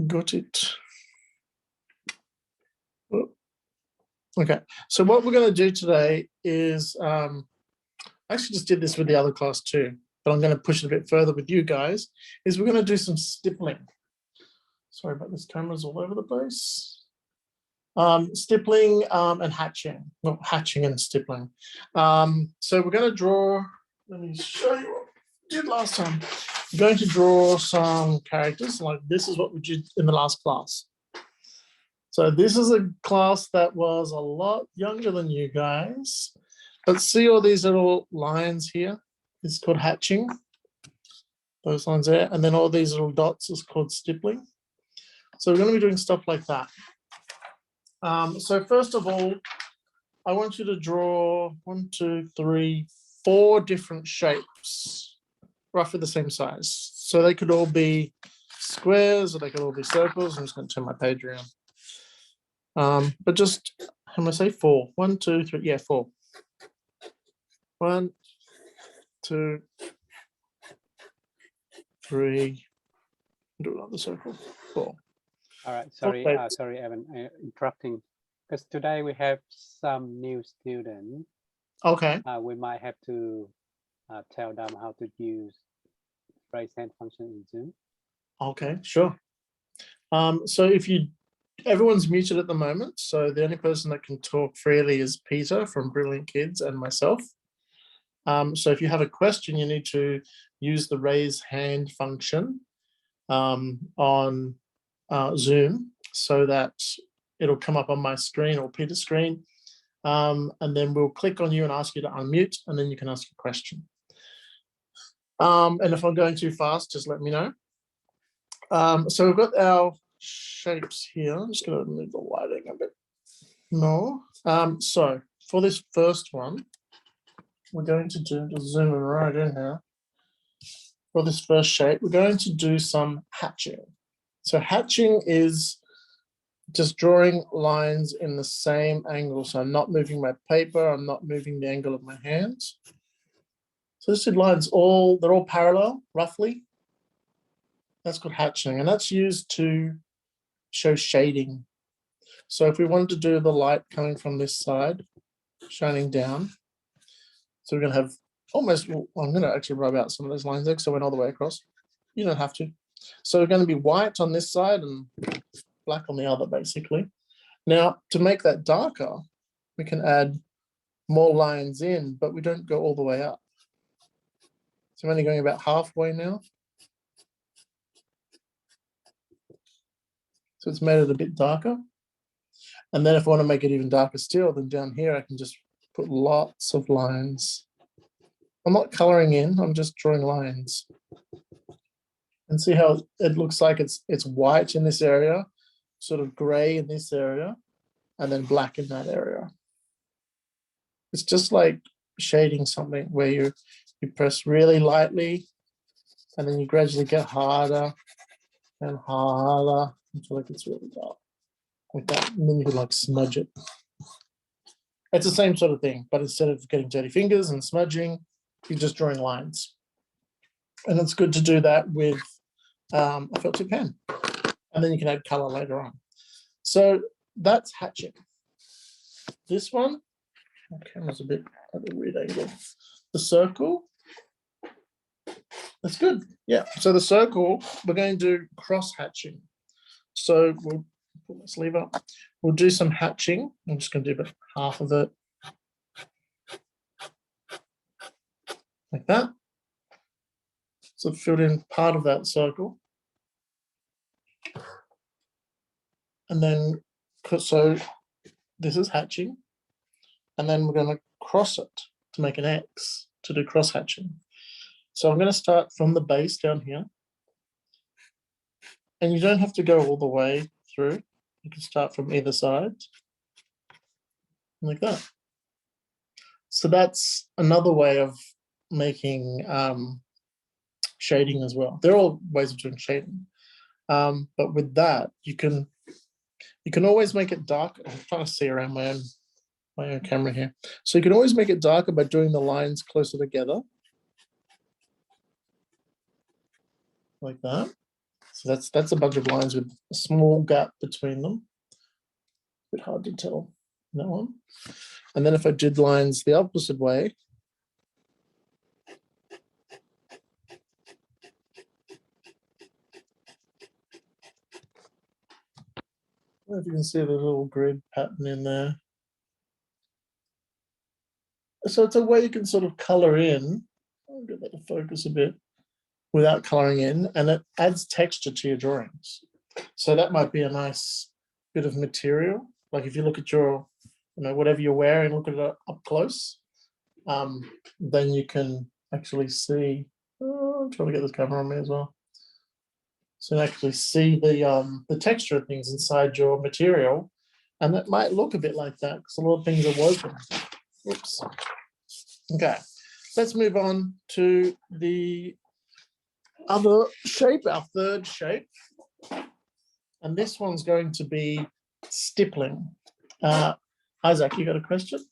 Got it. Oh, okay, so what we're going to do today is, I actually just did this with the other class too, but I'm going to push it a bit further with you guys, is we're going to do some stippling. Sorry about this, camera's all over the place. Stippling and hatching, not hatching and stippling. So we're going to draw, let me show you what we did last time. We're going to draw some characters, like this is what we did in the last class. So this is a class that was a lot younger than you guys, but see all these little lines here? It's called hatching, those lines there, and then all these little dots is called stippling. So we're going to be doing stuff like that. So first of all, I want you to draw 1, 2, 3, 4 different shapes, roughly the same size. So they could all be squares or they could all be circles. I'm just going to turn my page around. But just, how am I say 4? 1, 2, 3, yeah, 4. 1, 2, 3, do another circle, 4. All right, sorry, sorry, Evan, interrupting, because today we have some new students. Okay. We might have to tell them how to use raise hand function in Zoom. Okay, sure. So if everyone's muted at the moment, so the only person that can talk freely is Peter from Brilliant Kids and myself. So if you have a question, you need to use the raise hand function on Zoom so that it'll come up on my screen or Peter's screen, and then we'll click on you and ask you to unmute, and then you can ask a question. And if I'm going too fast, just let me know. So we've got our shapes here. I'm just going to move the lighting a bit more. So for this first one, we're going to do, just zoom in right in here. For this first shape, we're going to do some hatching. So hatching is just drawing lines in the same angle. So I'm not moving my paper, I'm not moving the angle of my hands. So this is lines they're all parallel, roughly. That's called hatching, and that's used to show shading. So if we wanted to do the light coming from this side, shining down, so we're going to have almost, well, I'm going to actually rub out some of those lines there so I went all the way across. You don't have to. So we're going to be white on this side and black on the other, basically. Now, to make that darker, we can add more lines in, but we don't go all the way up. So I'm only going about halfway now. So it's made it a bit darker. And then if I want to make it even darker still, then down here I can just put lots of lines. I'm not coloring in, I'm just drawing lines. And see how it looks like it's white in this area, sort of gray in this area, and then black in that area. It's just like shading something where you press really lightly, and then you gradually get harder and harder until like it's really dark, like that. And then you could like smudge it. It's the same sort of thing, but instead of getting dirty fingers and smudging, you're just drawing lines. And it's good to do that with a felt tip pen, and then you can add color later on. So that's hatching. This one, my camera's a bit at a weird angle. The circle, that's good. Yeah, so the circle, we're going to do cross hatching. So we'll pull my sleeve up. We'll do some hatching. I'm just going to do about half of it. Like that. So filled in part of that circle. And then, so this is hatching. And then we're going to cross it to make an X to do cross hatching. So I'm going to start from the base down here. And you don't have to go all the way through. You can start from either side, like that. So that's another way of making shading as well. They're all ways of doing shading. But with that, you can always make it darker. I'm trying to see around my own camera here. So you can always make it darker by doing the lines closer together. Like that. So So that's a bunch of lines with a small gap between them. A bit hard to tell that one. And then if I did lines the opposite way, I don't know if you can see the little grid pattern in there. So it's a way you can sort of color in. I'll get that to focus a bit without coloring in, and it adds texture to your drawings. So that might be a nice bit of material. Like if you look at your, whatever you're wearing, look at it up close, then you can actually see. Oh, I'm trying to get this camera on me as well. So you can actually see the texture of things inside your material, and that might look a bit like that because a lot of things are woven. Oops. Okay, let's move on to the other shape, our third shape. And this one's going to be stippling. Isaac, you got a question?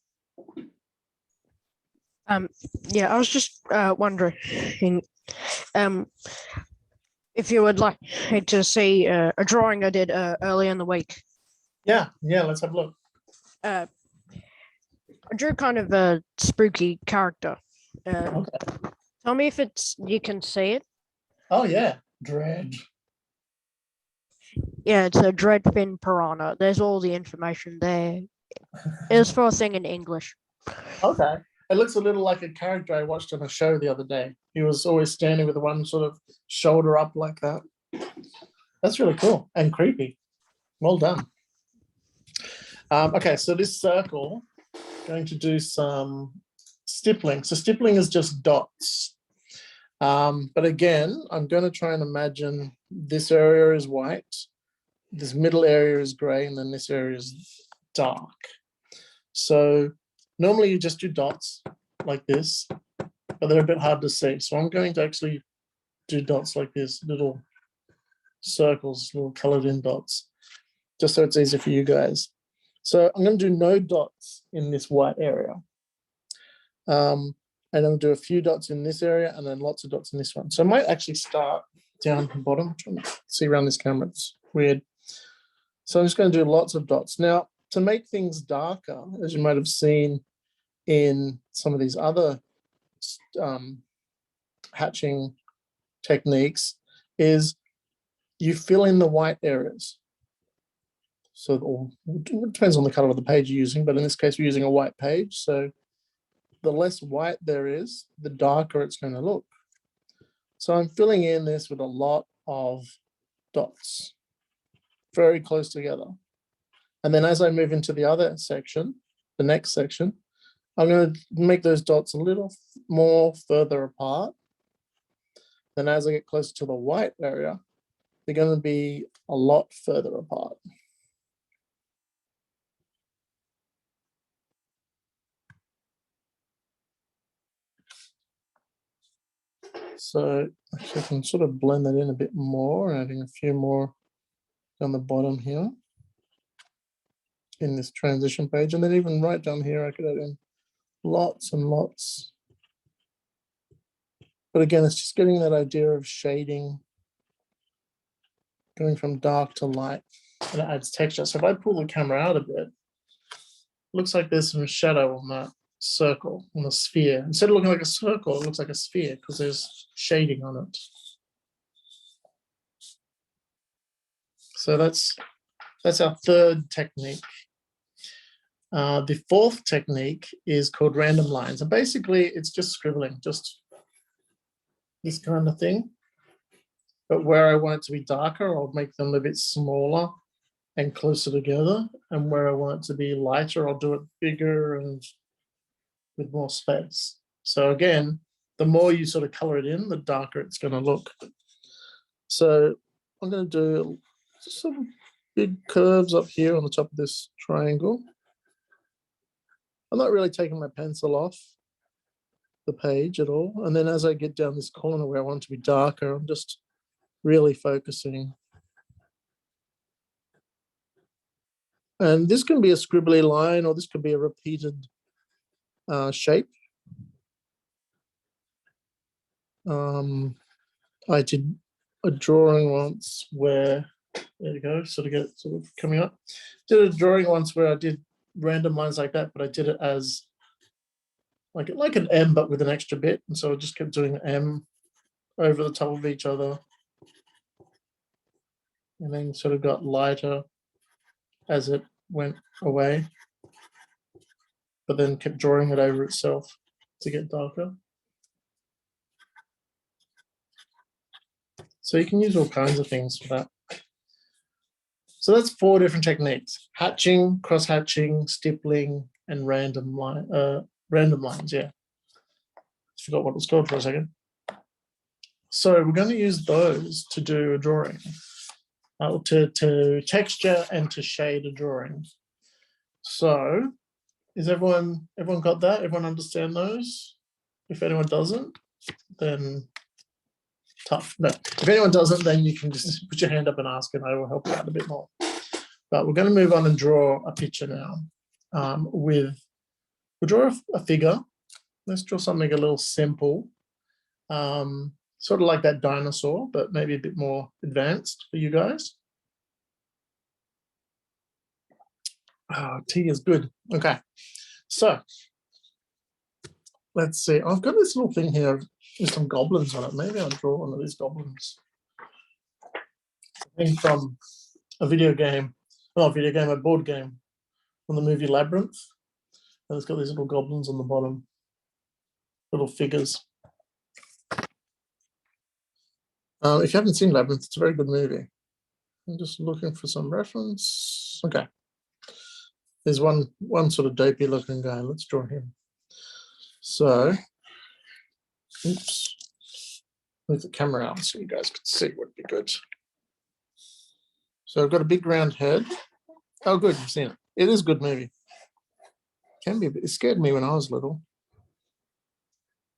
Yeah, I was just wondering if you would like to see a drawing I did earlier in the week. Yeah, let's have a look. I drew kind of a spooky character. Okay. Tell me if you can see it. Oh yeah, dread. Yeah, it's a dreadfin piranha. There's all the information there. It's for a thing in English. Okay. It looks a little like a character I watched on a show the other day. He was always standing with one sort of shoulder up like that. That's really cool and creepy. Well done. Okay, so this circle, going to do some stippling. So stippling is just dots. But again, I'm going to try and imagine this area is white, this middle area is gray, and then this area is dark. So normally you just do dots like this, but they're a bit hard to see. So I'm going to actually do dots like this, little circles, little colored in dots, just so it's easy for you guys. So I'm going to do no dots in this white area. And I'll do a few dots in this area and then lots of dots in this one. So I might actually start down the bottom. I'm trying to see around this camera, it's weird. So I'm just going to do lots of dots. Now, to make things darker, as you might have seen in some of these other hatching techniques, is you fill in the white areas. So it depends on the color of the page you're using, but in this case, we're using a white page. So the less white there is, the darker it's going to look. So I'm filling in this with a lot of dots, very close together. And then as I move into the other section, the next section, I'm going to make those dots a little more further apart. Then as I get closer to the white area, they're going to be a lot further apart. So actually I can sort of blend that in a bit more, adding a few more down the bottom here in this transition page. And then even right down here, I could add in lots and lots. But again, it's just getting that idea of shading, going from dark to light, and it adds texture. So if I pull the camera out a bit, looks like there's some shadow on that circle, on the sphere. Instead of looking like a circle, it looks like a sphere because there's shading on it. So that's our third technique. The fourth technique is called random lines. And basically it's just scribbling, just this kind of thing. But where I want it to be darker, I'll make them a bit smaller and closer together. And where I want it to be lighter, I'll do it bigger and with more space. So again, the more you sort of color it in, the darker it's going to look. So I'm going to do some big curves up here on the top of this triangle. I'm not really taking my pencil off the page at all. And then as I get down this corner where I want it to be darker, I'm just really focusing. And this can be a scribbly line, or this could be a repeated shape. I did a drawing once where, there you go, sort of coming up. Did a drawing once where I did random lines like that, but I did it as like an M, but with an extra bit. And so I just kept doing M over the top of each other. And then sort of got lighter as it went away, but then kept drawing it over itself to get darker. So you can use all kinds of things for that. So that's 4 different techniques: hatching, cross-hatching, stippling, and random lines, yeah. Forgot what it's called for a second. So we're going to use those to do a drawing, to texture and to shade a drawing. So is everyone got that? Everyone understand those? If anyone doesn't, then tough. No, if anyone doesn't, then you can just put your hand up and ask, and I will help you out a bit more. But we're going to move on and draw a picture now. We'll draw a figure. Let's draw something a little simple, sort of like that dinosaur, but maybe a bit more advanced for you guys. Oh, tea is good. Okay, so let's see. I've got this little thing here with some goblins on it. Maybe I'll draw one of these goblins. I think from a video game, not a video game, a board game from the movie Labyrinth. And it's got these little goblins on the bottom, little figures. If you haven't seen Labyrinth, it's a very good movie. I'm just looking for some reference. Okay. There's one sort of dopey looking guy. Let's draw him. So, oops. Move the camera out so you guys can see what would be good. So I've got a big round head. Oh, good, you've seen it. It is a good movie. Can be, but it scared me when I was little.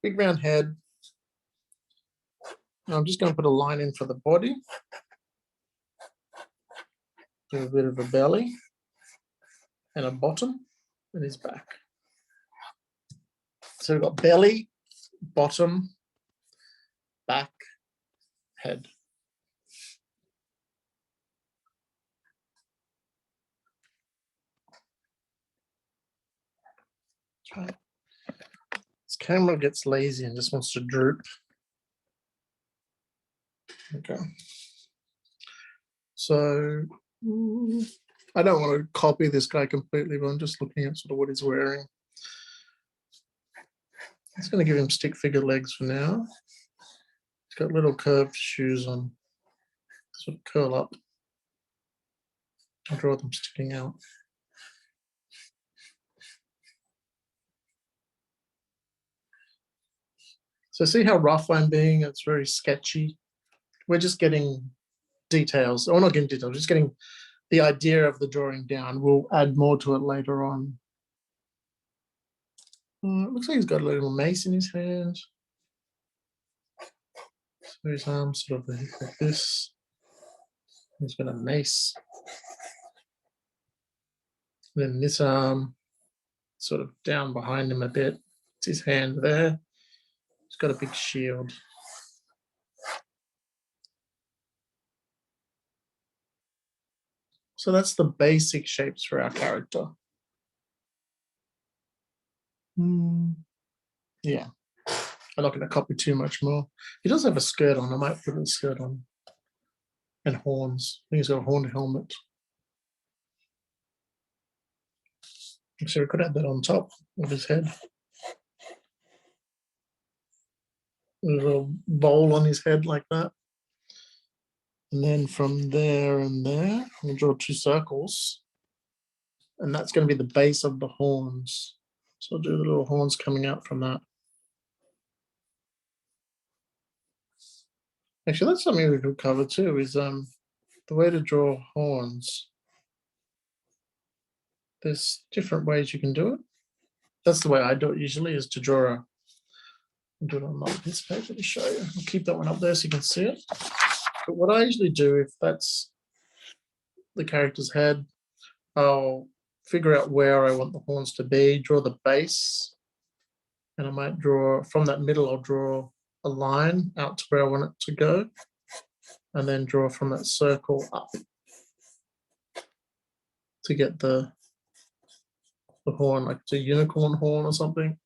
Big round head. Now I'm just going to put a line in for the body. Do a bit of a belly and a bottom and his back. So we've got belly, bottom, back, head. Okay. This camera gets lazy and just wants to droop. Okay. So I don't want to copy this guy completely, but I'm just looking at sort of what he's wearing. I'm just going to give him stick figure legs for now. He's got little curved shoes on, sort of curl up. I'll draw them sticking out. So see how rough I'm being? It's very sketchy. We're just getting details, or not getting details, just getting the idea of the drawing down. We'll add more to it later on. It looks like he's got a little mace in his hand. So his arms sort of like this. He's got a mace. Then this arm sort of down behind him a bit. It's his hand there. He's got a big shield. So that's the basic shapes for our character. Yeah, I'm not going to copy too much more. He does have a skirt on. I might put a skirt on. And horns. I think he's got a horned helmet. So we could add that on top of his head. A little bowl on his head like that. And then from there and there, I'm going to draw 2 circles. And that's going to be the base of the horns. So I'll do the little horns coming out from that. Actually, that's something we could cover too, is the way to draw horns. There's different ways you can do it. That's the way I do it usually, is to draw a, I'll do it on this paper to show you. I'll keep that one up there so you can see it. But what I usually do, if that's the character's head, I'll figure out where I want the horns to be, draw the base, and I might draw, from that middle, I'll draw a line out to where I want it to go. and then draw from that circle up to get the horn, like it's a unicorn horn or something.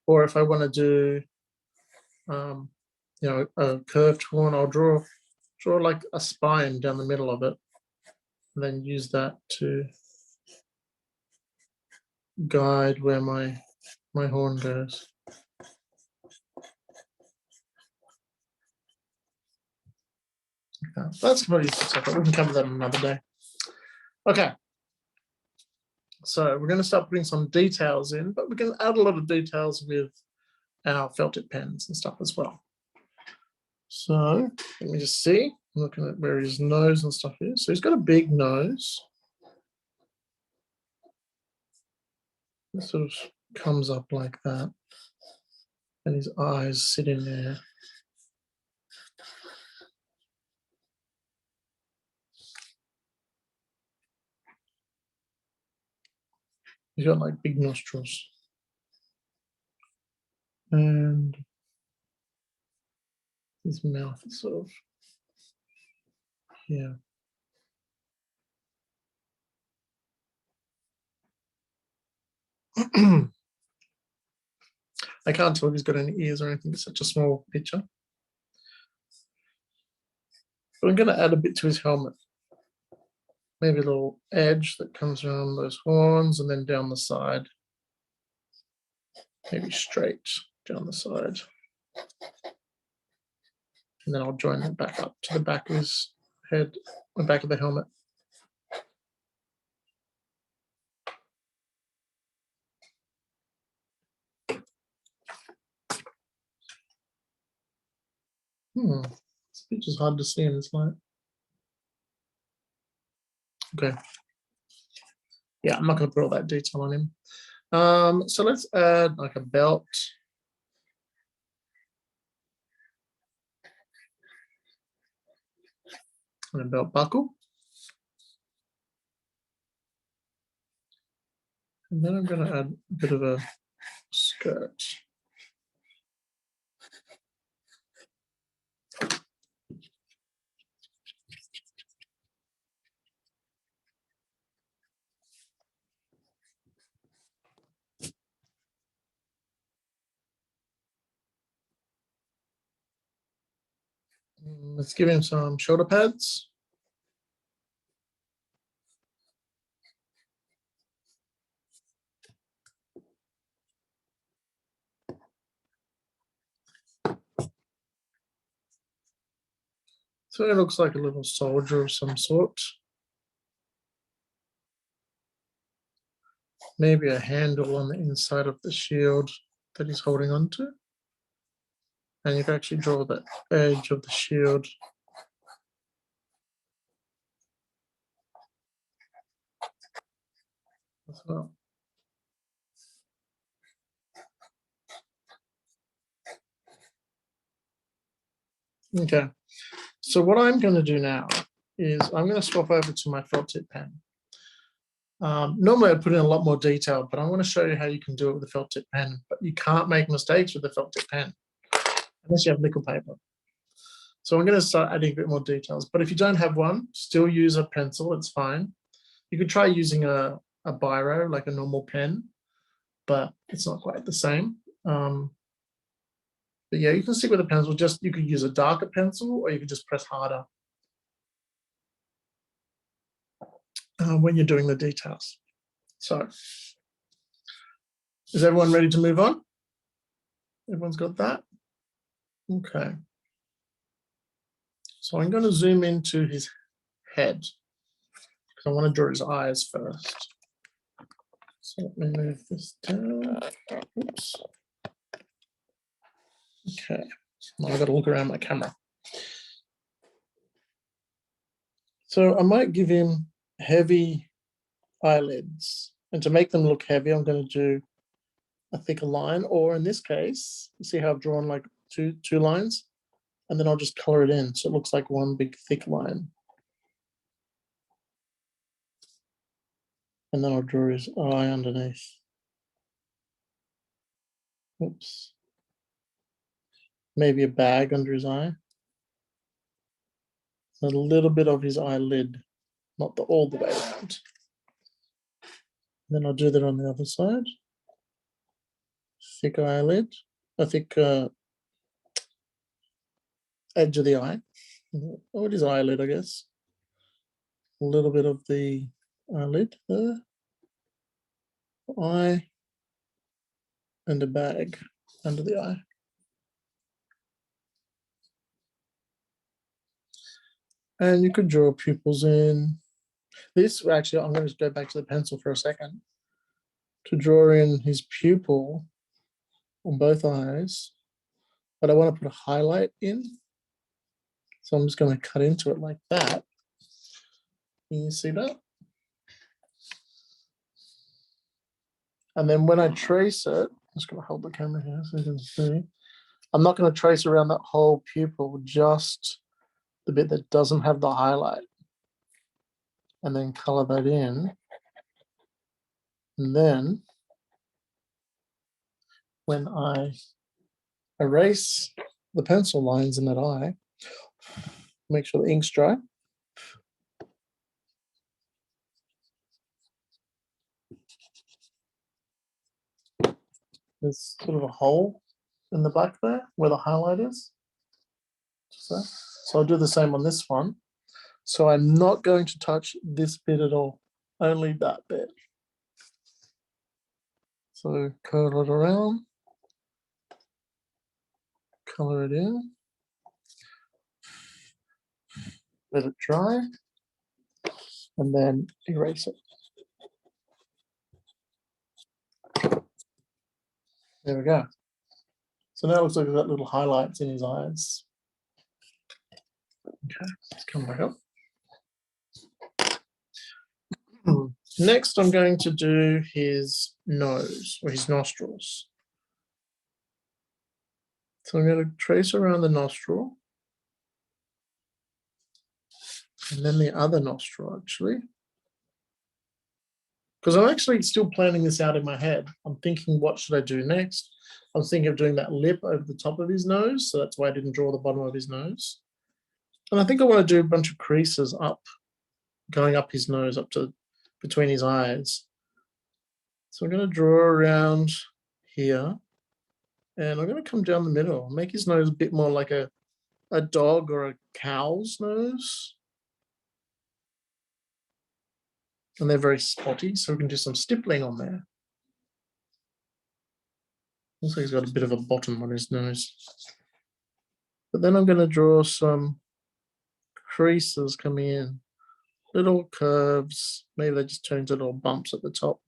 Or if I want to do, you know, a curved horn, I'll draw like a spine down the middle of it, and then use that to guide where my horn goes. Okay, that's completely separate. We can cover that another day. Okay. So we're going to start putting some details in, but we can add a lot of details with our felt tip pens and stuff as well. So let me just see. I'm looking at where his nose and stuff is. So he's got a big nose. It sort of comes up like that. And his eyes sit in there. He's got like big nostrils. And his mouth is sort of here. I can't tell if he's got any ears or anything. It's such a small picture. But I'm going to add a bit to his helmet. Maybe a little edge that comes around those horns and then down the side. Maybe straight down the side. And then I'll join it back up to the back of his head, the back of the helmet. This picture's hard to see in this light. Okay. Yeah, I'm not going to put all that detail on him. So let's add like a belt. And a belt buckle. And then I'm going to add a bit of a skirt. Let's give him some shoulder pads. So it looks like a little soldier of some sort. Maybe a handle on the inside of the shield that he's holding onto. And you can actually draw the edge of the shield. As well. Okay, so what I'm going to do now is I'm going to swap over to my felt tip pen. Normally I put in a lot more detail, but I want to show you how you can do it with a felt tip pen, but you can't make mistakes with the felt tip pen unless you have nickel paper. So I'm going to start adding a bit more details, but if you don't have one, still use a pencil, it's fine. You could try using a biro, like a normal pen, but it's not quite the same. But yeah, you can stick with a pencil, you could use a darker pencil or you could just press harder when you're doing the details. So, is everyone ready to move on? Everyone's got that? Okay. So I'm going to zoom into his head because I want to draw his eyes first. So let me move this down. Oops. Okay. Now I've got to look around my camera. So I might give him heavy eyelids. And to make them look heavy, I'm going to do a thicker line, or in this case, you see how I've drawn like two lines, and then I'll just color it in so it looks like one big thick line. And then I'll draw his eye underneath. Oops. Maybe a bag under his eye. a little bit of his eyelid, not all the way around. Then I'll do that on the other side. Thick eyelid, a thick edge of the eye. Oh, it is eyelid, I guess. A little bit of the eyelid there. Eye and a bag under the eye. And you could draw pupils in. This, actually, I'm going to go back to the pencil for a second to draw in his pupil on both eyes, but I want to put a highlight in. So I'm just going to cut into it like that. Can you see that? And then when I trace it, I'm just going to hold the camera here so you can see. I'm not going to trace around that whole pupil, just the bit that doesn't have the highlight. And then color that in. And then when I erase the pencil lines in that eye, make sure the ink's dry. There's sort of a hole in the back there where the highlight is. So I'll do the same on this one. So I'm not going to touch this bit at all, only that bit. So curl it around, color it in, let it dry, and then erase it. There we go. So now it looks like we've got little highlights in his eyes. Okay, let's come back up. Next, I'm going to do his nose or his nostrils. So I'm going to trace around the nostril. And then the other nostril, actually. Because I'm actually still planning this out in my head. I'm thinking, what should I do next? I was thinking of doing that lip over the top of his nose. So that's why I didn't draw the bottom of his nose. And I think I want to do a bunch of creases up, going up his nose, up to between his eyes. So I'm going to draw around here. And I'm going to come down the middle, make his nose a bit more like a dog or a cow's nose. And they're very spotty, so we can do some stippling on there. Looks like he's got a bit of a bottom on his nose. But then I'm going to draw some creases coming in, little curves. Maybe they just turn into little bumps at the top.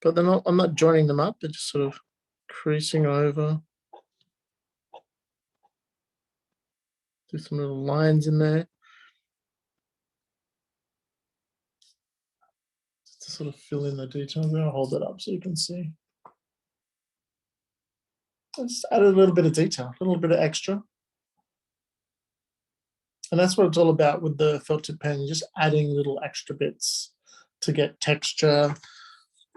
But they're not, I'm not joining them up, they're just sort of creasing over. Do some little lines in there. Just to sort of fill in the detail. I'm going to hold it up so you can see. I just added a little bit of detail, a little bit of extra. And that's what it's all about with the felt tip pen, just adding little extra bits to get texture,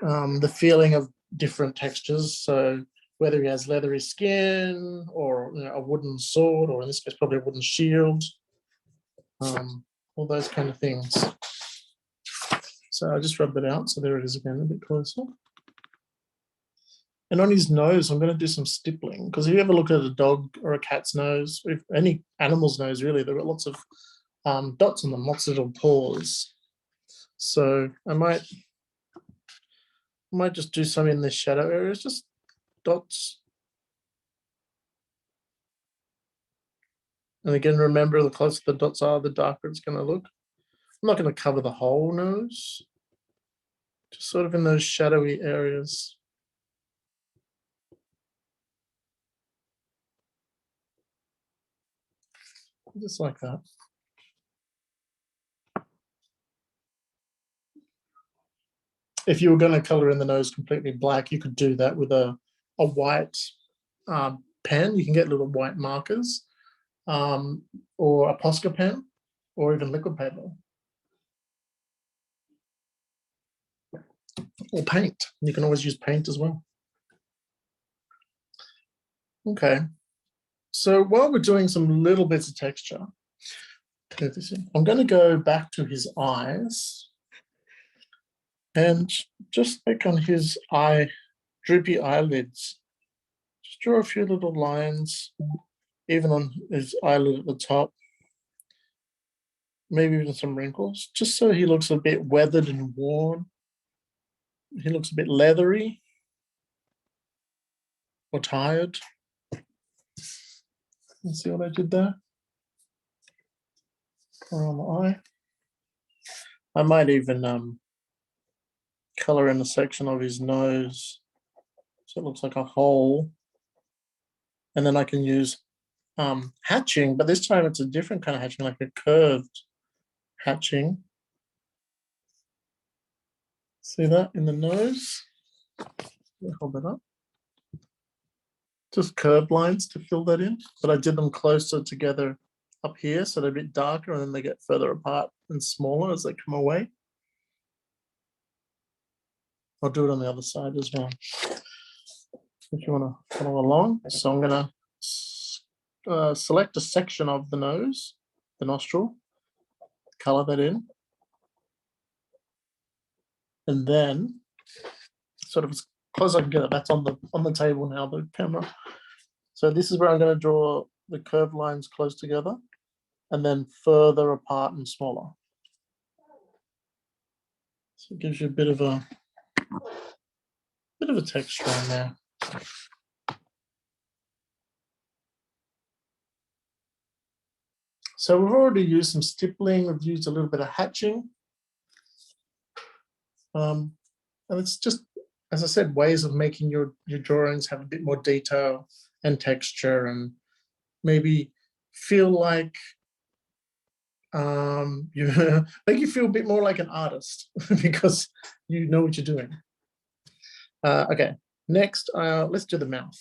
the feeling of different textures. So whether he has leathery skin or a wooden sword, or in this case, probably a wooden shield, all those kind of things. So I just rubbed it out. So there it is again, a bit closer. And on his nose, I'm going to do some stippling, because if you ever look at a dog or a cat's nose, or any animal's nose really, there are lots of dots on them, lots of little paws. So I might just do some in the shadow areas, just dots. And again, remember, the closer the dots are, the darker it's going to look. I'm not going to cover the whole nose, just sort of in those shadowy areas. Just like that. If you were going to color in the nose completely black, you could do that with a white pen. You can get little white markers, or a Posca pen, or even liquid paper. Or paint. You can always use paint as well. Okay. So while we're doing some little bits of texture, clear this in. I'm going to go back to his eyes and just like on his droopy eyelids, just draw a few little lines, even on his eyelid at the top. Maybe even some wrinkles, just so he looks a bit weathered and worn. He looks a bit leathery or tired. You see what I did there? Around the eye. I might even color in a section of his nose so it looks like a hole. And then I can use hatching, but this time it's a different kind of hatching, like a curved hatching. See that in the nose? Hold that up. Just curved lines to fill that in, but I did them closer together up here, so they're a bit darker, and then they get further apart and smaller as they come away. I'll do it on the other side as well, if you want to follow along. So I'm going to select a section of the nose, the nostril, color that in, and then sort of as close as I can get it. That's on the table now, the camera. So this is where I'm going to draw the curved lines close together, and then further apart and smaller. So it gives you a bit of a texture on there. So we've already used some stippling. We've used a little bit of hatching. And it's just, as I said, ways of making your drawings have a bit more detail and texture, and maybe feel like you make you feel a bit more like an artist because you know what you're doing. Okay, next, let's do the mouth.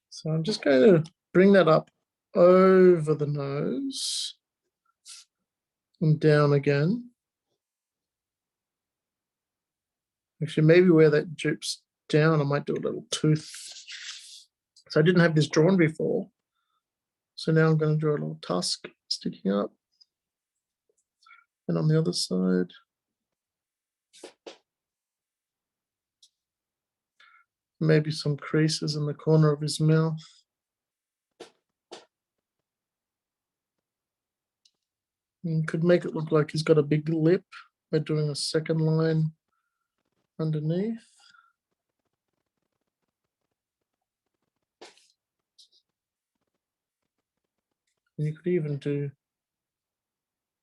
So I'm just going to bring that up over the nose and down again. Actually, maybe where that droops down, I might do a little tooth. So I didn't have this drawn before. So now I'm going to draw a little tusk sticking up. And on the other side. Maybe some creases in the corner of his mouth. You could make it look like he's got a big lip by doing a second line underneath. And you could even do,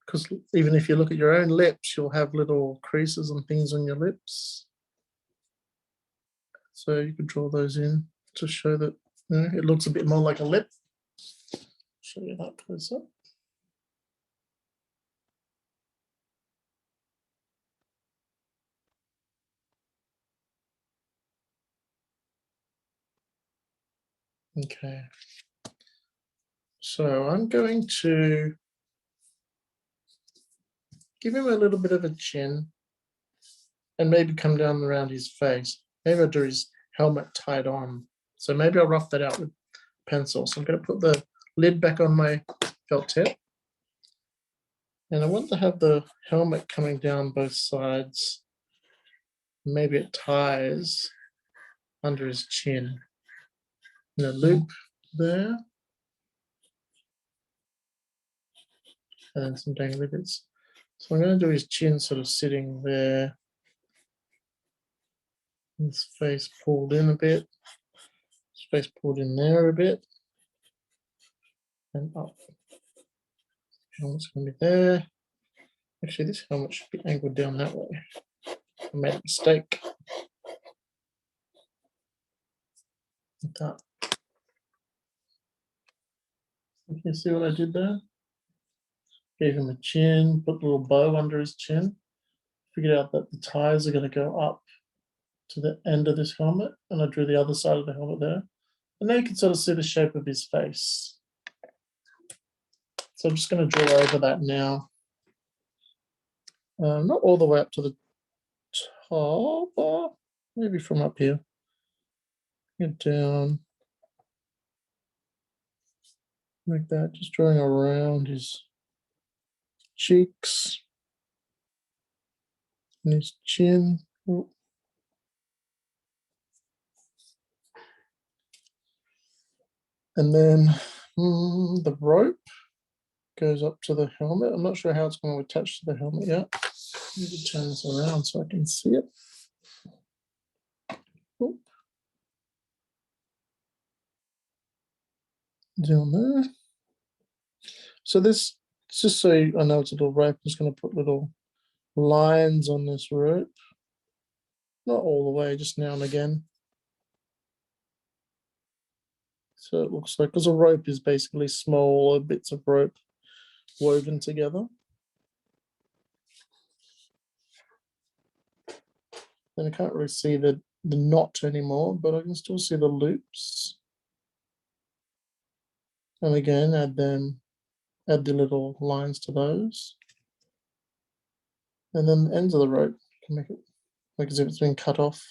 because even if you look at your own lips, you'll have little creases and things on your lips. So you could draw those in to show that, you know, it looks a bit more like a lip. Show you that close up. Okay. So I'm going to give him a little bit of a chin and maybe come down around his face. Maybe I'll do his helmet tied on. So maybe I'll rough that out with pencil. So I'm going to put the lid back on my felt tip. And I want to have the helmet coming down both sides. Maybe it ties under his chin. And a loop there. And then some dangly bits. So I'm going to do his chin sort of sitting there. His face pulled in a bit. His face pulled in there a bit. And up. Helmet's going to be there. Actually, this helmet should be angled down that way. I made a mistake. Like that. You can see what I did there? Gave him a chin, put a little bow under his chin. Figured out that the ties are going to go up to the end of this helmet, and I drew the other side of the helmet there. And now you can sort of see the shape of his face. So I'm just going to draw over that now. Not all the way up to the top, or maybe from up here. Get down. like that, just drawing around his cheeks and his chin. Oh. And then the rope goes up to the helmet. I'm not sure how it's going to attach to the helmet yet. Let me turn this around so I can see it. Oh. Down there. So this, just so I know it's a little rope, I'm just going to put little lines on this rope. Not all the way, just now and again. So it looks like, because a rope is basically smaller bits of rope woven together. Then I can't really see the knot anymore, but I can still see the loops. And again, add the little lines to those. And then the ends of the rope, you can make it like as if it's been cut off.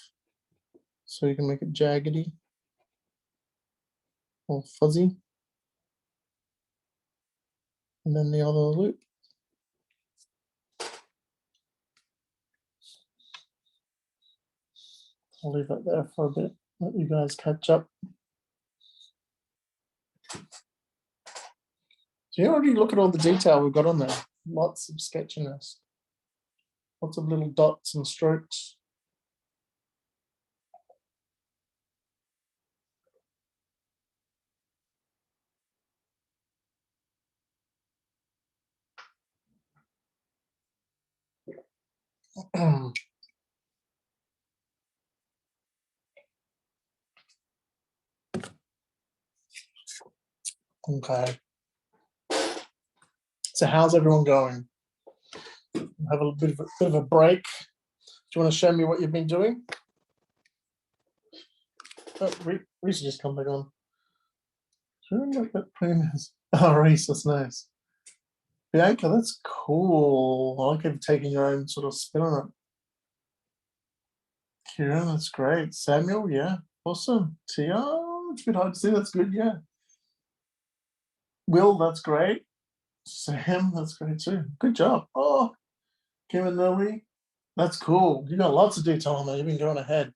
So you can make it jaggedy or fuzzy. And then the other loop. I'll leave that there for a bit, let you guys catch up. So you already look at all the detail we've got on there. Lots of sketchiness. Lots of little dots and strokes. Okay. So how's everyone going? Have a bit of a break. Do you want to show me what you've been doing? Oh, Reese just come back on. Do you remember what that plane is? Oh, Reese, that's nice. Bianca, that's cool. I like it taking your own sort of spin on it. Kieran, that's great. Samuel, yeah, awesome. Tia, it's a bit hard to see. That's good, yeah. Will, that's great. Sam, that's great too. Good job. Oh, Kim and Noe, that's cool. You got lots of detail on there. You've been going ahead.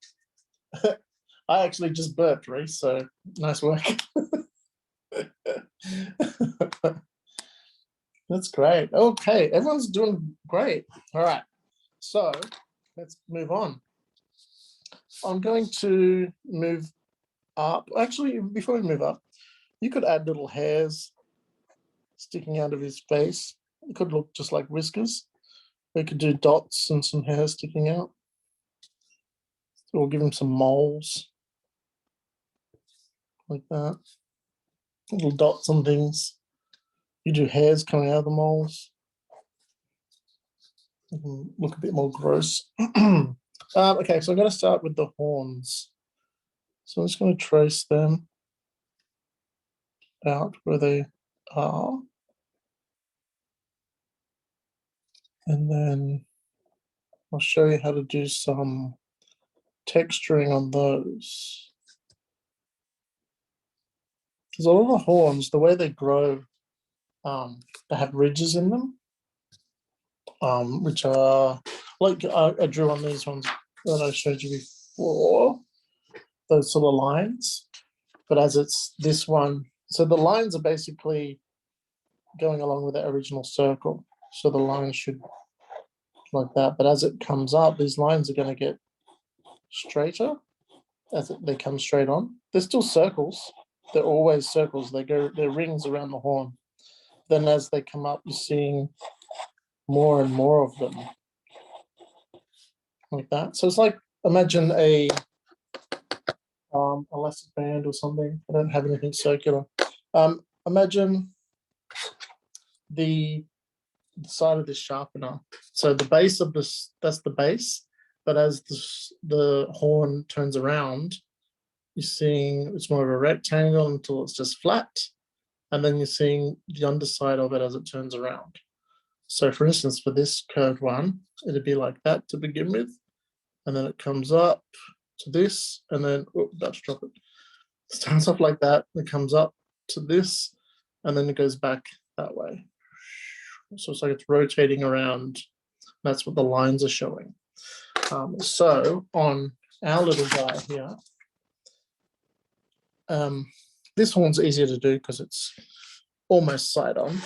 I actually just burped, Reese, so nice work. That's great. Okay, everyone's doing great. All right, so let's move on. I'm going to move up. Actually, before we move up, you could add little hairs sticking out of his face. It could look just like whiskers. We could do dots and some hair sticking out. We'll give him some moles like that. Little dots on things. You do hairs coming out of the moles. Look a bit more gross. Okay, so I'm going to start with the horns. So I'm just going to trace them out where they are. And then I'll show you how to do some texturing on those. Because a lot of the horns, the way they grow, they have ridges in them, which are like I drew on these ones that I showed you before, those sort of lines. But as it's this one, so the lines are basically going along with the original circle. So the lines should like that. But as it comes up, these lines are going to get straighter as they come straight on. They're still circles. They're always circles. They're rings around the horn. Then as they come up, you're seeing more and more of them like that. So it's like, imagine a elastic band or something. I don't have anything circular. Imagine the side of this sharpener. So the base of this, that's the base. But as the horn turns around, you're seeing it's more of a rectangle until it's just flat. And then you're seeing the underside of it as it turns around. So for instance, for this curved one, it'd be like that to begin with. And then it comes up to this, and then, oh, about to drop it. Starts off like that, it comes up to this, and then it goes back that way. So it's like it's rotating around. That's what the lines are showing. So on our little guy here, this horn's easier to do because it's almost side on.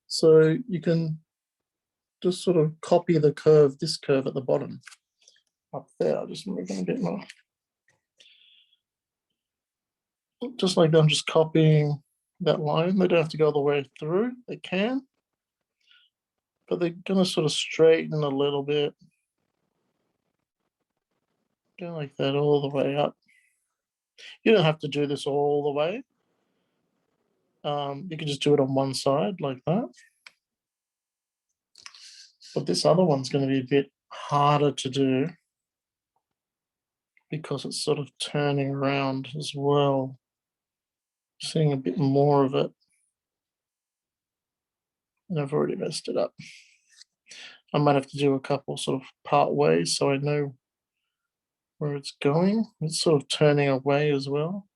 So you can just sort of copy the curve, this curve at the bottom up there. I'll just move it a bit more. Just like I'm just copying that line. They don't have to go all the way through. They can, but they're going to sort of straighten a little bit. Go like that all the way up. You don't have to do this all the way. You can just do it on one side like that. But this other one's going to be a bit harder to do because it's sort of turning around as well. Seeing a bit more of it. And I've already messed it up. I might have to do a couple sort of part ways so I know where it's going. It's sort of turning away as well.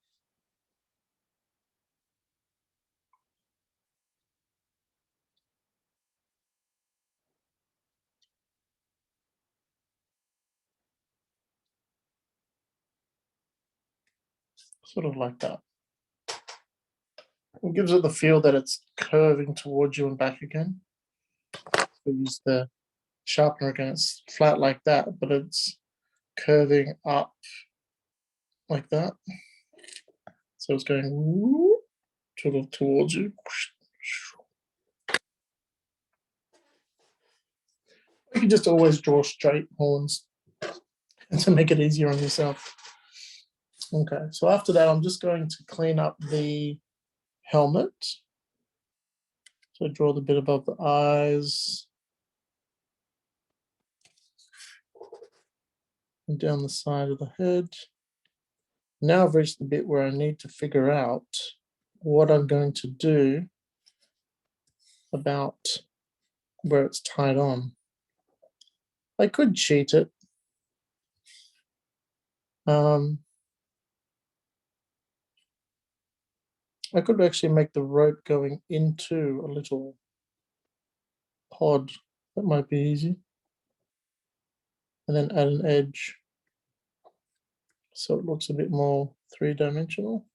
Sort of like that. It gives it the feel that it's curving towards you and back again. So use the sharpener again, it's flat like that, but it's curving up like that. So it's going towards you. You can just always draw straight horns to make it easier on yourself. Okay, so after that, I'm just going to clean up the helmet. So draw the bit above the eyes. And down the side of the head. Now I've reached the bit where I need to figure out what I'm going to do about where it's tied on. I could cheat it. I could actually make the rope going into a little pod. That might be easy. And then add an edge so it looks a bit more three-dimensional.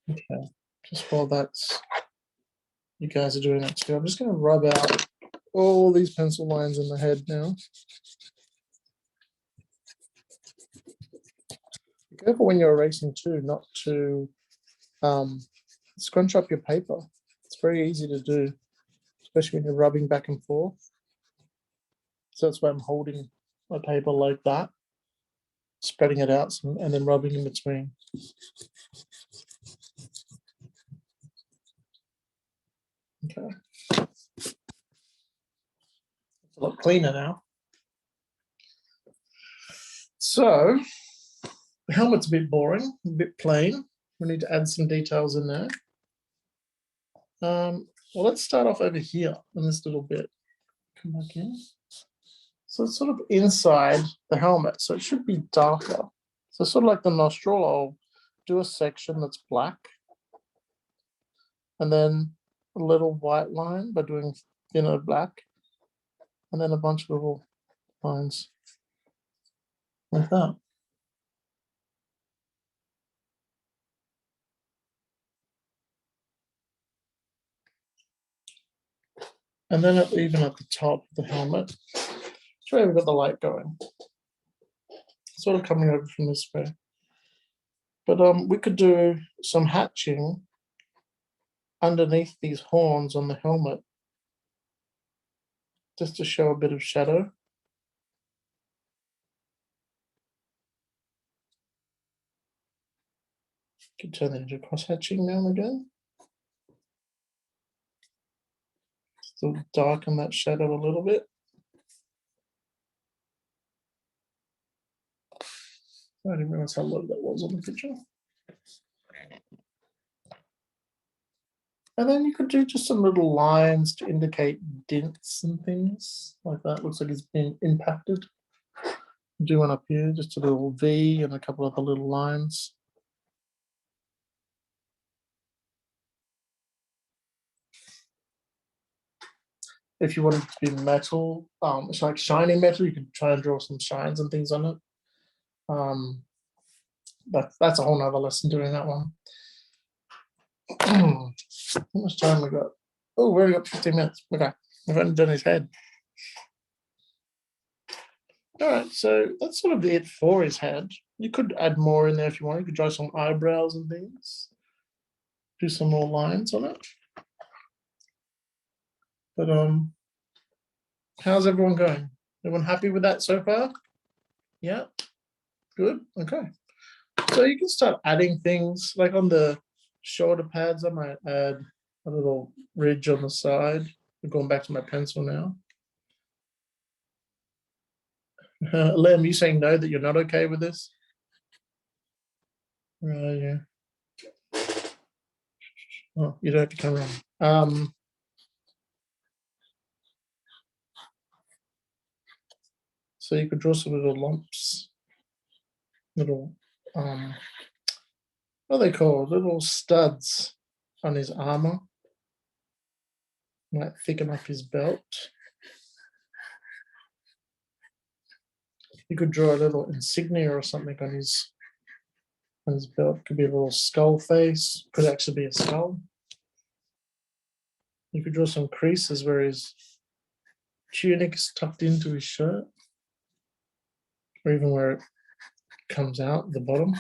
Okay, just while that's, you guys are doing that too, I'm just going to rub out all these pencil lines in the head now. Be careful when you're erasing too, not to scrunch up your paper. It's very easy to do, especially when you're rubbing back and forth. So that's why I'm holding my paper like that, spreading it out and then rubbing in between. Okay. It's a lot cleaner now. So the helmet's a bit boring, a bit plain. We need to add some details in there. Well, let's start off over here in this little bit. Come back in. So it's sort of inside the helmet, so it should be darker. So sort of like the nostril, I'll do a section that's black. And then a little white line by doing thinner black. And then a bunch of little lines like that. And then even at the top of the helmet, it's where we've got the light going. Sort of coming over from this way. But we could do some hatching underneath these horns on the helmet, just to show a bit of shadow. Could turn that into cross hatching now and again. Still darken that shadow a little bit. I didn't realize how low that was on the picture. And then you could do just some little lines to indicate dents and things like that. Looks like it's been impacted. Do one up here, just a little V and a couple of the little lines. If you want it to be metal, it's like shiny metal, you could try and draw some shines and things on it. That's a whole nother lesson doing that one. How much time we got? Oh, we already got 15 minutes. Okay, we've only done his head. All right, so that's sort of it for his head. You could add more in there if you want. You could draw some eyebrows and things. Do some more lines on it. But how's everyone going? Everyone happy with that so far? Yeah, good. Okay. So you can start adding things like on the shoulder pads. I might add a little ridge on the side. I'm going back to my pencil now. Lem, you saying no, that you're not okay with this? Yeah. Oh, you don't have to come around. So you could draw some little lumps, little what are they called? Little studs on his armor. Might thicken up his belt. You could draw a little insignia or something on his belt. Could be a little skull face. Could actually be a skull. You could draw some creases where his tunic is tucked into his shirt, or even where it comes out the bottom.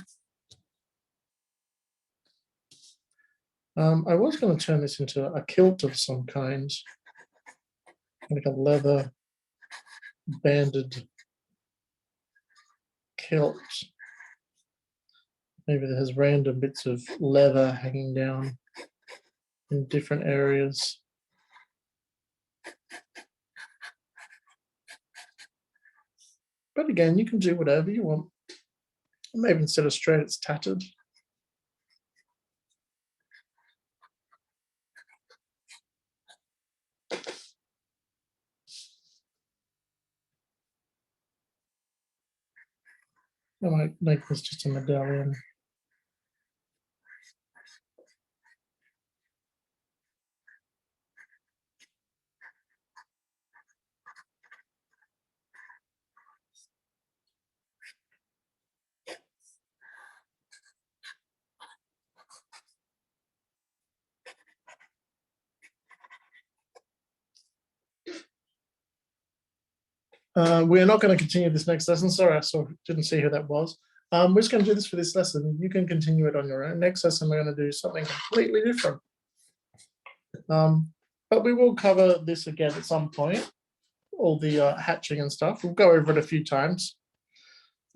I was going to turn this into a kilt of some kind, like a leather banded kilt. Maybe that has random bits of leather hanging down in different areas. But again, you can do whatever you want. Maybe instead of straight, it's tattered. I might make this just a medallion. We're not going to continue this next lesson. Sorry, I didn't see who that was. We're just going to do this for this lesson. You can continue it on your own. Next lesson, we're going to do something completely different. But we will cover this again at some point, all the hatching and stuff. We'll go over it a few times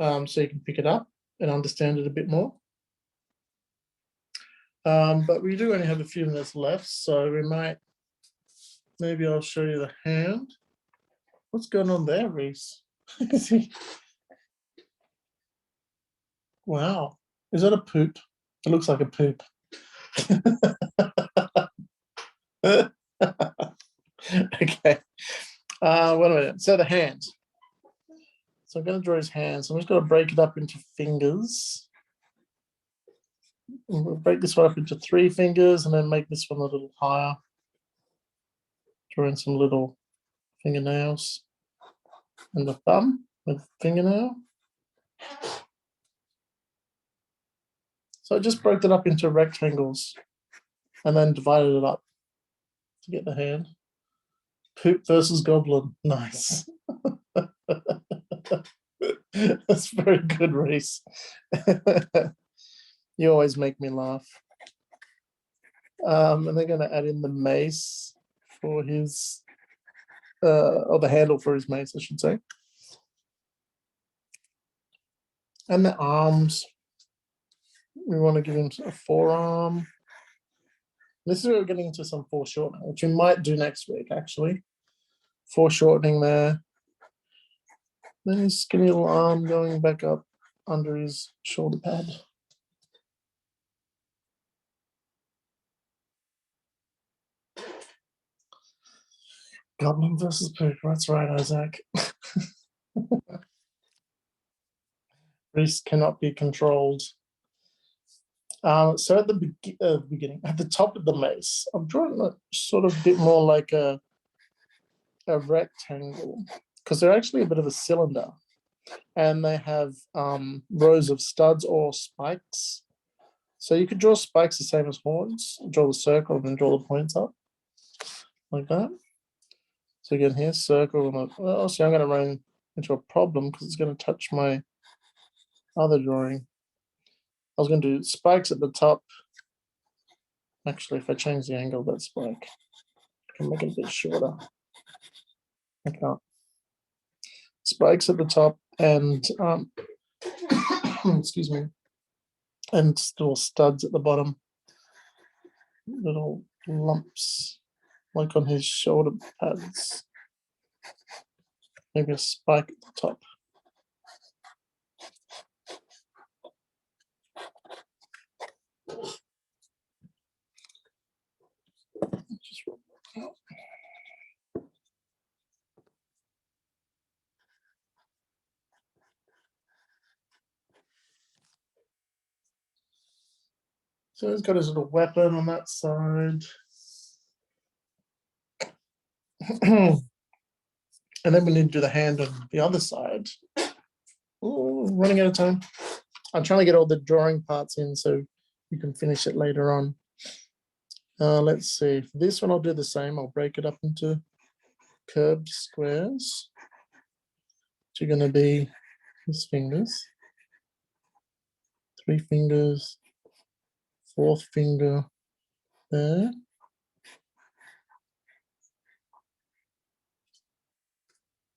so you can pick it up and understand it a bit more. But we do only have a few minutes left, so maybe I'll show you the hand. What's going on there, Reese? Wow. Is that a poop? It looks like a poop. Okay. What am I doing? So the hands. So I'm going to draw his hands. I'm just going to break it up into fingers. And we'll break this one up into 3 fingers and then make this one a little higher. Draw in some little fingernails and the thumb with the fingernail. So I just broke it up into rectangles and then divided it up to get the hand. Poop versus goblin. Nice. That's very good, Reese. You always make me laugh. And they're going to add in the mace for his, or the handle for his mace, I should say. And the arms. We want to give him a forearm. This is where we're getting into some foreshortening, which we might do next week, actually. Foreshortening there. Then his skinny little arm going back up under his shoulder pad. Goblin versus Pooh. That's right, Isaac. Reese cannot be controlled. So at the beginning, at the top of the mace, I'm drawing a sort of bit more like a rectangle, because they're actually a bit of a cylinder, and they have rows of studs or spikes. So you could draw spikes the same as horns, draw the circle, and then draw the points up like that. So again, here, circle, and well, see, I'm going to run into a problem because it's going to touch my other drawing. I was going to do spikes at the top. Actually, if I change the angle of that spike, I can make it a bit shorter. I can't. Spikes at the top and excuse me, and little studs at the bottom, little lumps like on his shoulder pads. Maybe a spike at the top. Just rub that out. So he's got his little weapon on that side. And then we need to do the hand on the other side. Ooh, running out of time. I'm trying to get all the drawing parts in so you can finish it later on. Let's see. For this one, I'll do the same. I'll break it up into curved squares. Which are going to be his fingers. 3 fingers. 4th finger there.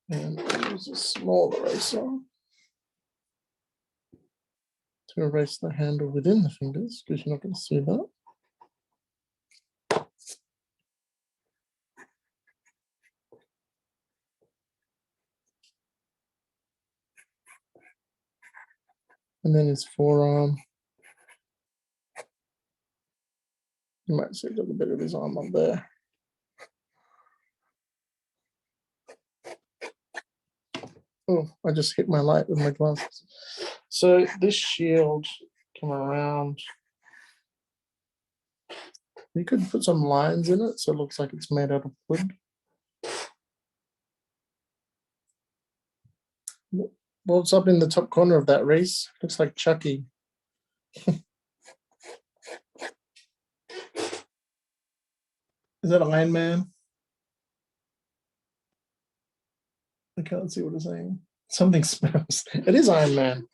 And use a small eraser to erase the handle within the fingers, because you're not going to see that. And then his forearm. You might see a little bit of his arm on there. Oh, I just hit my light with my glasses. So this shield come around. You could put some lines in it so it looks like it's made out of wood. What's up in the top corner of that, Reese? Looks like Chucky. Is that Iron Man? I can't see what it's saying. Something smells. It is Iron Man.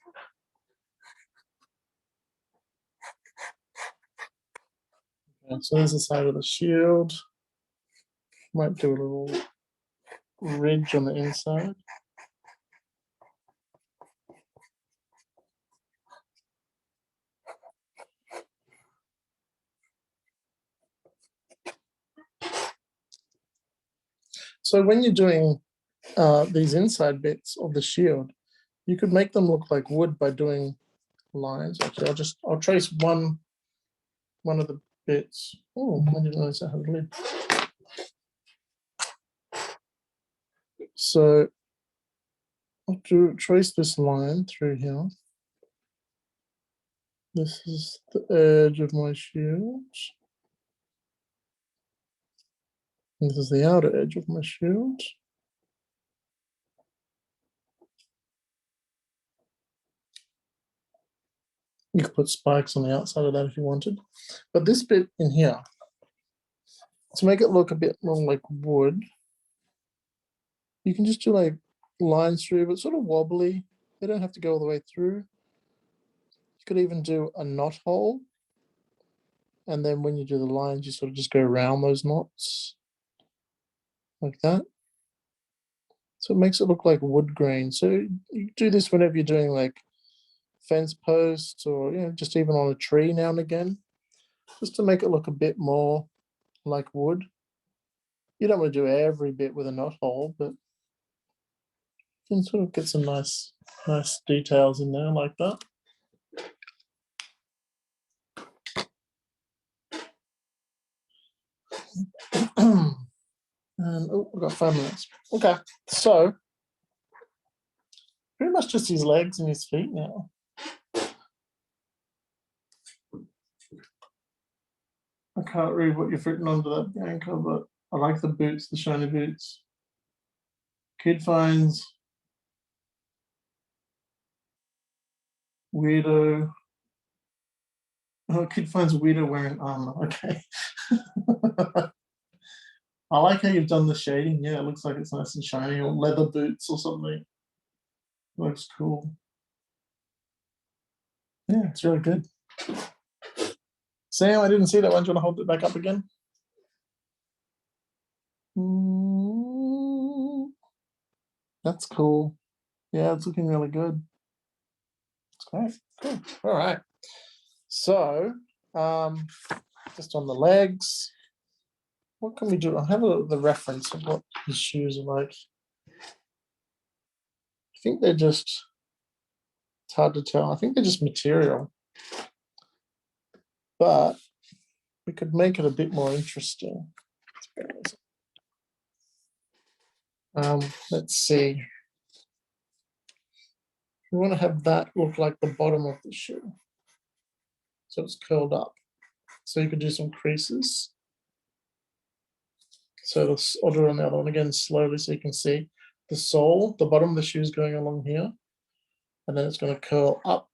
Okay, so there's the side of the shield. Might do a little ridge on the inside. So when you're doing these inside bits of the shield, you could make them look like wood by doing lines. Actually, I'll trace one of the bits. Oh, I didn't notice I had a lid. So I'll trace this line through here. This is the edge of my shield. And this is the outer edge of my shield. You could put spikes on the outside of that if you wanted. But this bit in here, to make it look a bit more like wood, you can just do like lines through, but sort of wobbly. They don't have to go all the way through. You could even do a knot hole. And then when you do the lines, you sort of just go around those knots like that. So it makes it look like wood grain. So you do this whenever you're doing like fence posts or, you know, just even on a tree now and again, just to make it look a bit more like wood. You don't want to do every bit with a knot hole, but you can sort of get some nice details in there like that. And oh, we've got 5 minutes. Okay, so pretty much just his legs and his feet now. I can't read what you've written under that ankle, but I like the boots, the shiny boots. Kid finds weirdo. Oh, kid finds weirdo wearing armor. Okay. I like how you've done the shading. Yeah, it looks like it's nice and shiny, or leather boots or something. Looks cool. Yeah, it's really good. Sam, I didn't see that one. Do you want to hold it back up again? That's cool. Yeah, it's looking really good. It's great. Cool. All right. So, just on the legs, what can we do? I'll have a look at the reference of what his shoes are like. I think they're just, it's hard to tell. I think they're just material. But we could make it a bit more interesting. Let's see. We want to have that look like the bottom of the shoe. So it's curled up. So you could do some creases. So I'll do it on the other one again slowly so you can see the sole, the bottom of the shoe is going along here. And then it's going to curl up.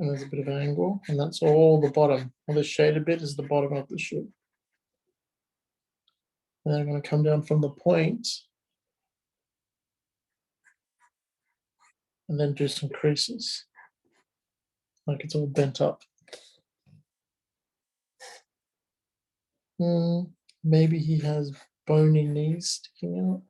And there's a bit of an angle. And that's all the bottom. And the shaded bit is the bottom of the shoe. And then I'm going to come down from the point. And then do some creases. Like it's all bent up. Maybe he has bony knees sticking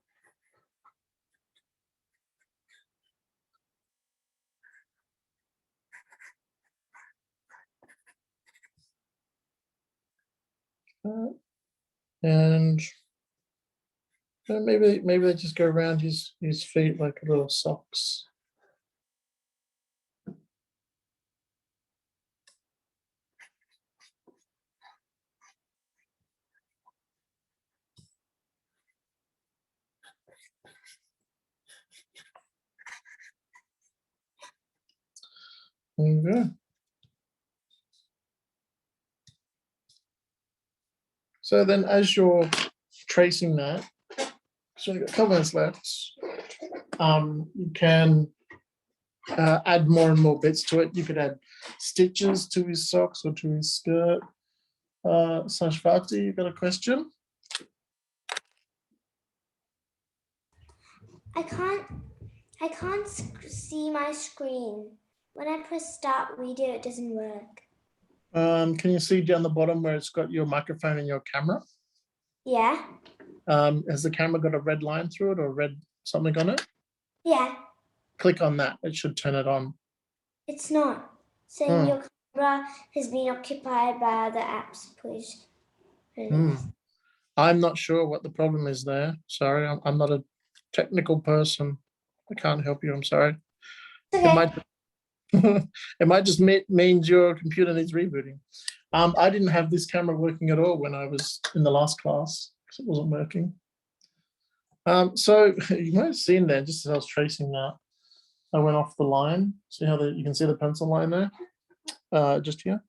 out. And maybe they just go around his feet like little socks. There you go. So then as you're tracing that, so you've got a couple minutes left, you can add more and more bits to it. You could add stitches to his socks or to his skirt. Sashvati, you got a question? I can't see my screen. When I press start video, it doesn't work. Can you see down the bottom where it's got your microphone and your camera? Yeah. Has the camera got a red line through it or red something on it? Yeah. Click on that. It should turn it on. It's not. Saying your camera has been occupied by other apps, please. I'm not sure what the problem is there. Sorry, I'm not a technical person. I can't help you. I'm sorry. Okay. It might just means your computer needs rebooting. I didn't have this camera working at all when I was in the last class because it wasn't working. So you might have seen there, just as I was tracing that, I went off the line. See how you can see the pencil line there? Just here.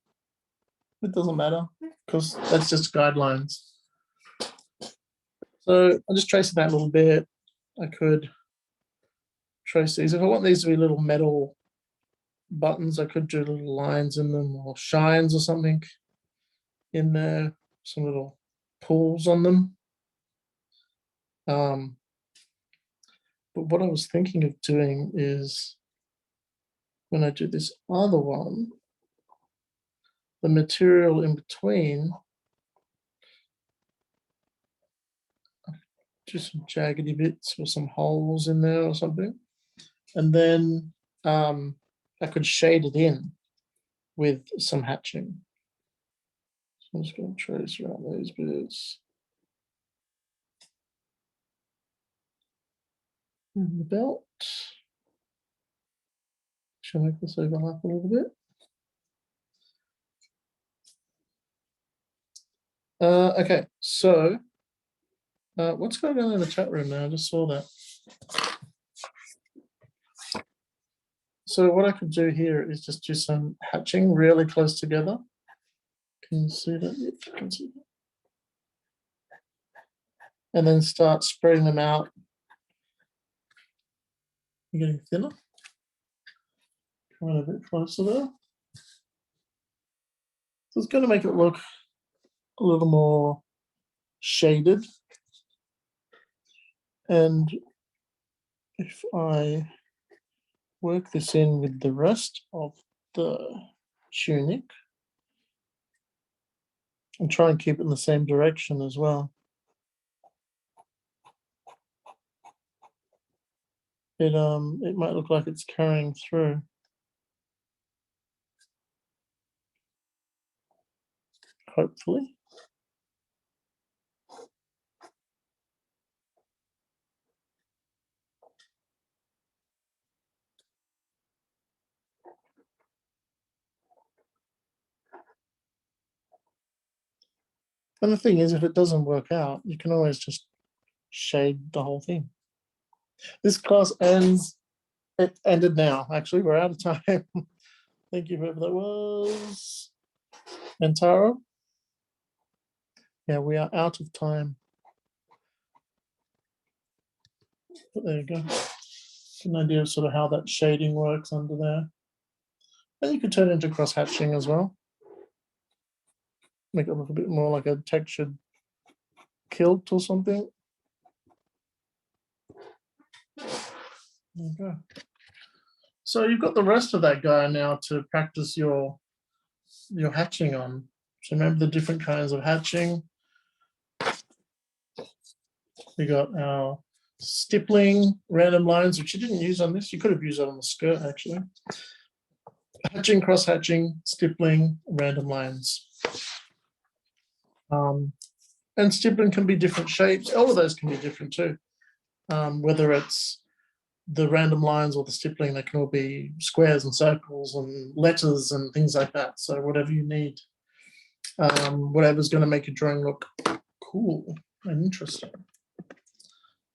It doesn't matter because that's just guidelines. So I'll just trace it that a little bit. I could trace these. If I want these to be little metal buttons, I could do little lines in them or shines or something in there, some little pulls on them. But what I was thinking of doing is when I do this other one, the material in between, do some jaggedy bits or some holes in there or something. And then I could shade it in with some hatching. So I'm just going to trace around those bits. And the belt. Should I make this overlap a little bit? Okay, so What's going on in the chat room now? I just saw that. So what I could do here is just do some hatching really close together. Can you see that? Yep, you can see that. And then start spreading them out. You're getting thinner. Come in a bit closer there. So it's going to make it look a little more shaded. And if I work this in with the rest of the tunic and try and keep it in the same direction as well. It might look like it's carrying through. Hopefully. And the thing is, if it doesn't work out, you can always just shade the whole thing. This class ends. It ended now. Actually, we're out of time. Thank you, whoever that was. And Tara? Yeah, we are out of time. But there you go. An idea of sort of how that shading works under there. And you could turn it into cross hatching as well. Make it look a bit more like a textured kilt or something. There you go. So you've got the rest of that guy now to practice your hatching on. So remember the different kinds of hatching. We got our stippling, random lines, which you didn't use on this. You could have used that on the skirt, actually. Hatching, cross hatching, stippling, random lines. And stippling can be different shapes. All of those can be different too. Whether it's the random lines or the stippling, they can all be squares and circles and letters and things like that. So whatever you need, whatever's going to make your drawing look cool and interesting.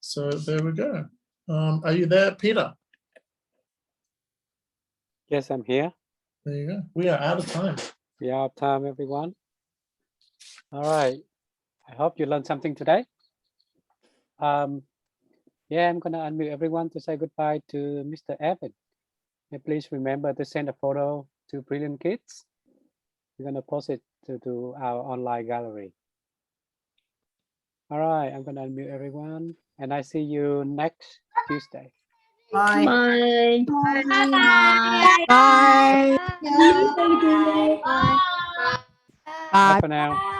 So there we go. Are you there, Peter? Yes, I'm here. There you go. We are out of time. We are out of time, everyone. All right. I hope you learned something today. Yeah, I'm going to unmute everyone to say goodbye to Mr. Evan. And please remember to send a photo to Brilliant Kids. We're going to post it to our online gallery. All right, I'm going to unmute everyone. And I see you next Tuesday. Bye. Bye. Bye. Bye for now.